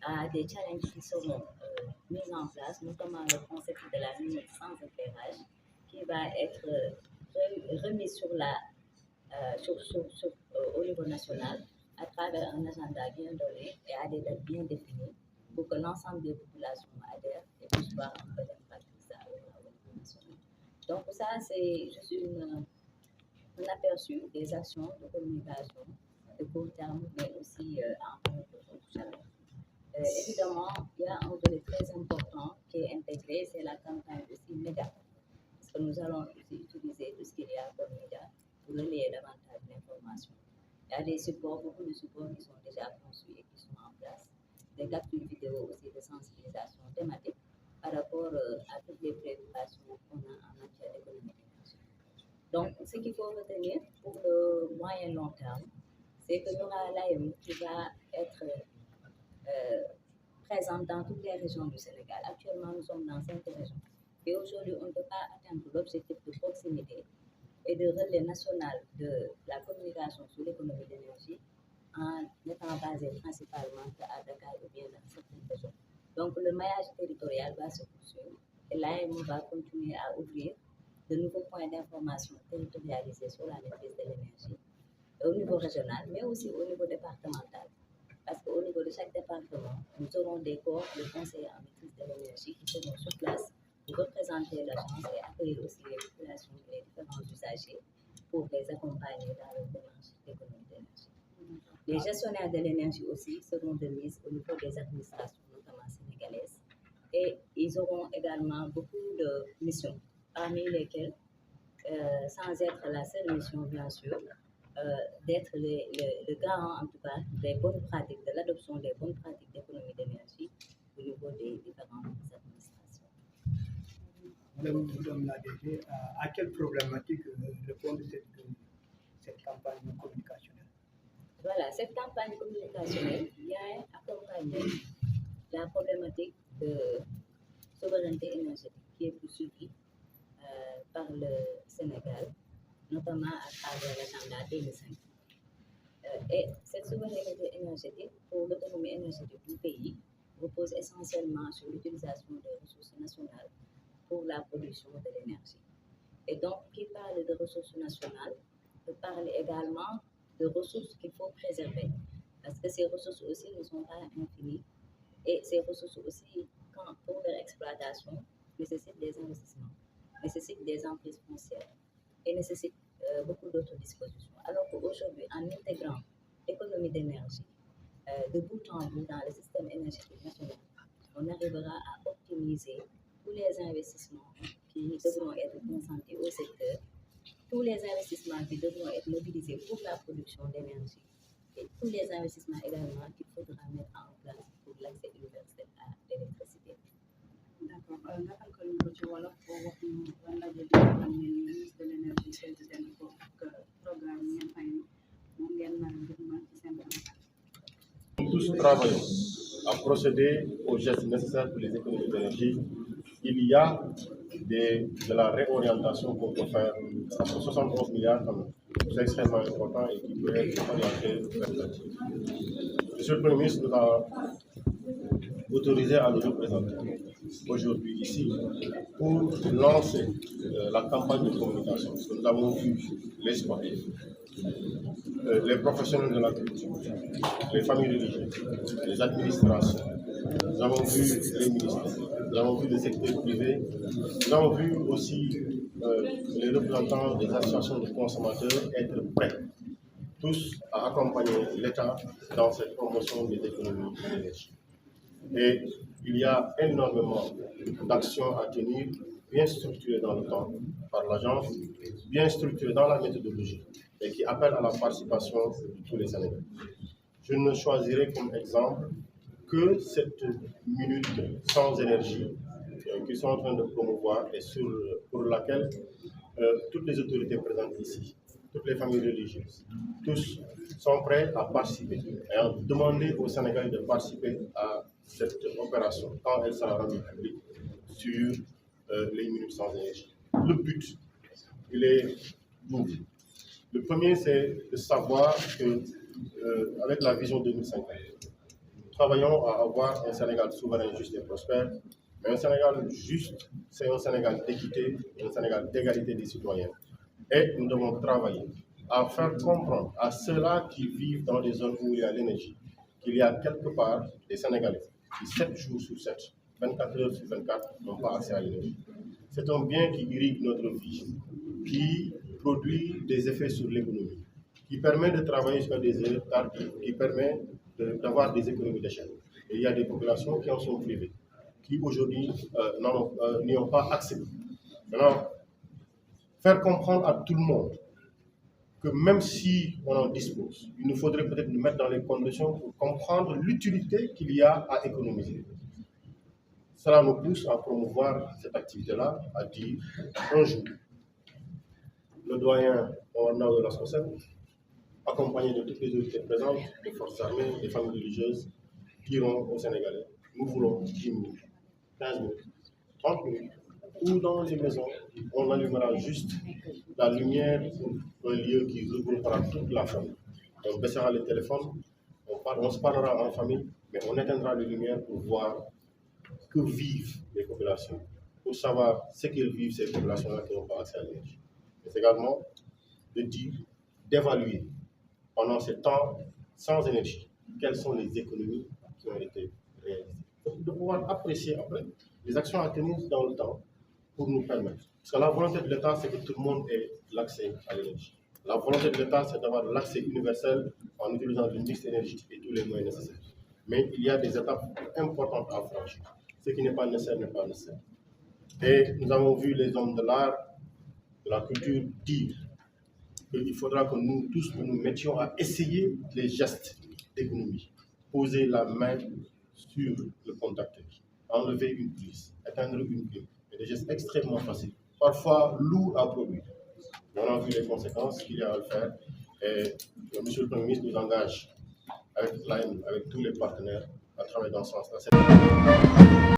à des challenges qui seront mis en place, notamment le concept de la minute sans éclairage, qui va être remis au niveau national à travers un agenda bien donné et à des dates bien définies pour que l'ensemble des populations adhèrent et puissent voir un peu l'impact de ça au niveau national. Donc ça, c'est juste un aperçu des actions de communication de court terme, mais aussi en termes de chaleur. Évidemment, il y a un volet très important qui est intégré, c'est la campagne aussi média. Parce que nous allons aussi utiliser tout ce qu'il y a comme média pour relayer davantage l'information. Il y a des supports, beaucoup de supports qui sont déjà conçus et qui sont en place. Des captures vidéo aussi de sensibilisation thématique par rapport à toutes les préoccupations qu'on a en matière d'économie d'énergie. Donc, ce qu'il faut retenir pour le moyen long terme, c'est que nous aura l'AEM qui va être présente dans toutes les régions du Sénégal. Actuellement, nous sommes dans 5 régions. Et aujourd'hui, on ne peut pas atteindre l'objectif de proximité et de relais national de la communication sur l'économie d'énergie en étant basé principalement à Dakar ou bien dans certaines régions. Donc, le maillage territorial va se poursuivre et l'AEM va continuer à ouvrir de nouveaux points d'information territorialisés sur la maîtrise de l'énergie au niveau régional, mais aussi au niveau départemental. Parce qu'au niveau de chaque département, nous aurons des corps de conseillers en maîtrise de l'énergie qui seront sur place pour représenter l'agence et accueillir aussi les populations et les différents usagers pour les accompagner dans leur démarche d'économie d'énergie. Les gestionnaires de l'énergie aussi seront de mise au niveau des administrations, notamment sénégalaises, et ils auront également beaucoup de missions, parmi lesquelles, sans être la seule mission bien sûr, d'être le garant en tout cas des bonnes pratiques, de l'adoption des bonnes pratiques d'économie d'énergie au niveau des différentes administrations. Madame la DG, à quelle problématique répond cette campagne communicationnelle? Voilà, cette campagne communicationnelle vient accompagner la problématique de souveraineté énergétique qui est poursuivie par le Sénégal, notamment à travers l'agenda 2005. Et cette souveraineté énergétique pour l'autonomie énergétique du pays repose essentiellement sur l'utilisation des ressources nationales pour la production de l'énergie. Et donc, qui parle de ressources nationales, peut parler également de ressources qu'il faut préserver. Parce que ces ressources aussi ne sont pas infinies. Et ces ressources aussi, pour leur exploitation, nécessitent des investissements, nécessitent des emprises foncières et nécessitent beaucoup d'autres dispositions. Alors qu'aujourd'hui, en intégrant l'économie d'énergie de bout en bout dans le système énergétique national, on arrivera à optimiser tous les investissements qui devront être concentrés au secteur, tous les investissements qui devront être mobilisés pour la production d'énergie et tous les investissements également qu'il faudra mettre en place pour l'accès universel à l'électricité. D'accord. Naka ko ñu ko ci wolof boo wax ñu lan la jël xam ne ministre de l'énergie président ko ak programme yi ngeen fay moom ngeen nar a dëgmal ci seen Nous tous travaillons à procéder aux gestes nécessaires pour les économies d'énergie. Il y a de la réorientation qu'on peut faire. Ça fait 71 milliards quand même. C'est extrêmement important et qui peut être orienté vers l'avenir. Monsieur le Premier ministre nous a autorisé à nous représenter aujourd'hui ici pour lancer la campagne de communication. Parce que nous avons vu les sportifs, les professionnels de la culture, les familles religieuses, les administrations, nous avons vu les ministères, nous avons vu le secteur privé, nous avons vu aussi les représentants des associations de consommateurs être prêts, tous à accompagner l'État dans cette promotion des économies d'énergie. Et il y a énormément d'actions à tenir, bien structurées dans le temps par l'agence, bien structurées dans la méthodologie et qui appellent à la participation de tous les Sénégalais. Je ne choisirai comme exemple que cette minute sans énergie qu'ils sont en train de promouvoir et pour laquelle toutes les autorités présentes ici, toutes les familles religieuses, tous sont prêts à participer et à demander aux Sénégalais de participer à cette opération quand elle sera rendue publique sur les minutes sans énergie. Le but, il est double. Le premier, c'est de savoir que avec la vision 2050, travaillons à avoir un Sénégal souverain, juste et prospère. Mais un Sénégal juste, c'est un Sénégal d'équité, un Sénégal d'égalité des citoyens. Et nous devons travailler à faire comprendre à ceux-là qui vivent dans des zones où il y a l'énergie, qu'il y a quelque part des Sénégalais qui 7 jours sur 7, 24 heures sur 24, n'ont pas accès à l'énergie. C'est un bien qui irrigue notre vie, qui produit des effets sur l'économie, qui permet de travailler sur des heures tardives, qui permet d'avoir des économies d'échelle. Et il y a des populations qui en sont privées, qui aujourd'hui n'y ont pas accès. Maintenant, faire comprendre à tout le monde que même si on en dispose, il nous faudrait peut-être nous mettre dans les conditions pour comprendre l'utilité qu'il y a à économiser. Cela nous pousse à promouvoir cette activité-là, à dire un jour, le doyen de la SCOSEN, accompagné de toutes les autorités présentes, des forces armées, des familles religieuses, diront aux Sénégalais, nous voulons 10 minutes, 15 minutes, 30 minutes, ou dans les maisons, on allumera juste la lumière pour un lieu qui regroupera toute la famille. On baissera les téléphones, on se parlera en famille, mais on éteindra les lumières pour voir que vivent les populations, pour savoir ce qu'elles vivent, ces populations-là qui n'ont pas accès à l'énergie. C'est également de dire, d'évaluer pendant ces temps sans énergie, quelles sont les économies qui ont été réalisées. De pouvoir apprécier après les actions à tenir dans le temps pour nous permettre. Parce que la volonté de l'État, c'est que tout le monde ait l'accès à l'énergie. La volonté de l'État, c'est d'avoir l'accès universel en utilisant le mix énergétique et tous les moyens nécessaires. Mais il y a des étapes importantes à franchir. Ce qui n'est pas nécessaire n'est pas nécessaire. Et nous avons vu les hommes de l'art, de la culture dire qu'il faudra que nous tous nous mettions à essayer les gestes d'économie. Poser la main sur le contacteur, enlever une prise, éteindre une clim. C'est des gestes extrêmement faciles, parfois lourds à produire. Mais on a vu les conséquences qu'il y a à le faire. Et Monsieur le Premier ministre nous engage avec l'AM, avec tous les partenaires, à travailler dans ce sens-là.